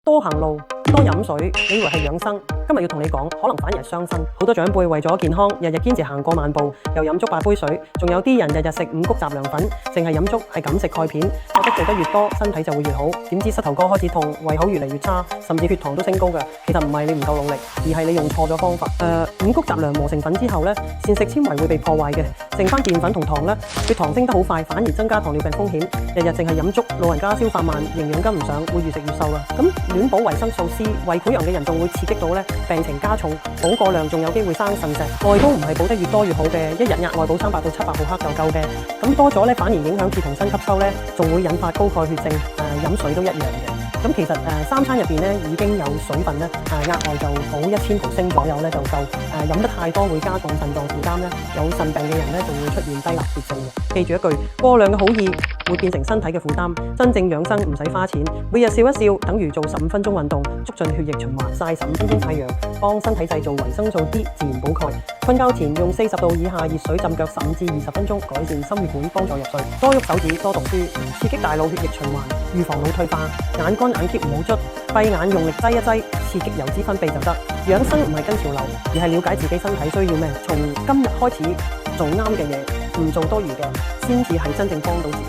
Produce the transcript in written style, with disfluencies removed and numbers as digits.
多行路，多飲水，你以為係養生？今日要同你講，可能反而係傷身。好多長輩為咗健康，日日堅持行過萬步，又飲足8杯水，仲有啲人日日食5穀雜糧粉，淨係飲粥，係咁食鈣片，覺得做得越多，身體就會越好。點知膝頭哥開始痛，胃口越嚟越差，甚至血糖都升高嘅。其實唔係你唔夠努力，而係你用錯咗方法。5穀雜糧磨成粉之後呢，膳食纖維會被破壞嘅，剩翻澱粉同糖呢，血糖升得好快，反而增加糖尿病風險。日日淨係飲粥，老人家消化慢，營養跟唔上，會越食越瘦啦。咁亂補維生素 C， 胃潰瘍嘅人仲會刺激到呢病情加重，補過量仲有機會生腎石。外都唔係補得越多越好嘅，一日額外補300到700毫克就夠嘅。咁多咗呢，反而影響鐵同鋅吸收呢，仲會引發高鈣血症。飲水都一樣嘅。咁其實三餐入邊咧已經有水分咧，額外就補1000毫升左右咧就夠。飲得太多會加重腎臟負擔咧，有腎病嘅人咧仲會出現低鈉血症嘅。記住一句，過量嘅好意會變成身體嘅負擔。真正養生唔使花錢，每日笑一笑等於做15分鐘運動，促進血液循環，曬15分鐘太陽，幫身體製造維生素 D， 自然補鈣。瞓覺前用40度以下熱水浸腳15至20分鐘，改善心血管，幫助入睡。多喐手指，多讀書，刺激大腦血液循環，預防腦退化。眼乾眼澀唔好捽，閉眼用力擠一擠，刺激油脂分泌就得。養生唔係跟潮流，而係了解自己身體需要咩，從今日開始做啱嘅嘢，唔做多餘嘅，先至係真正幫到自己。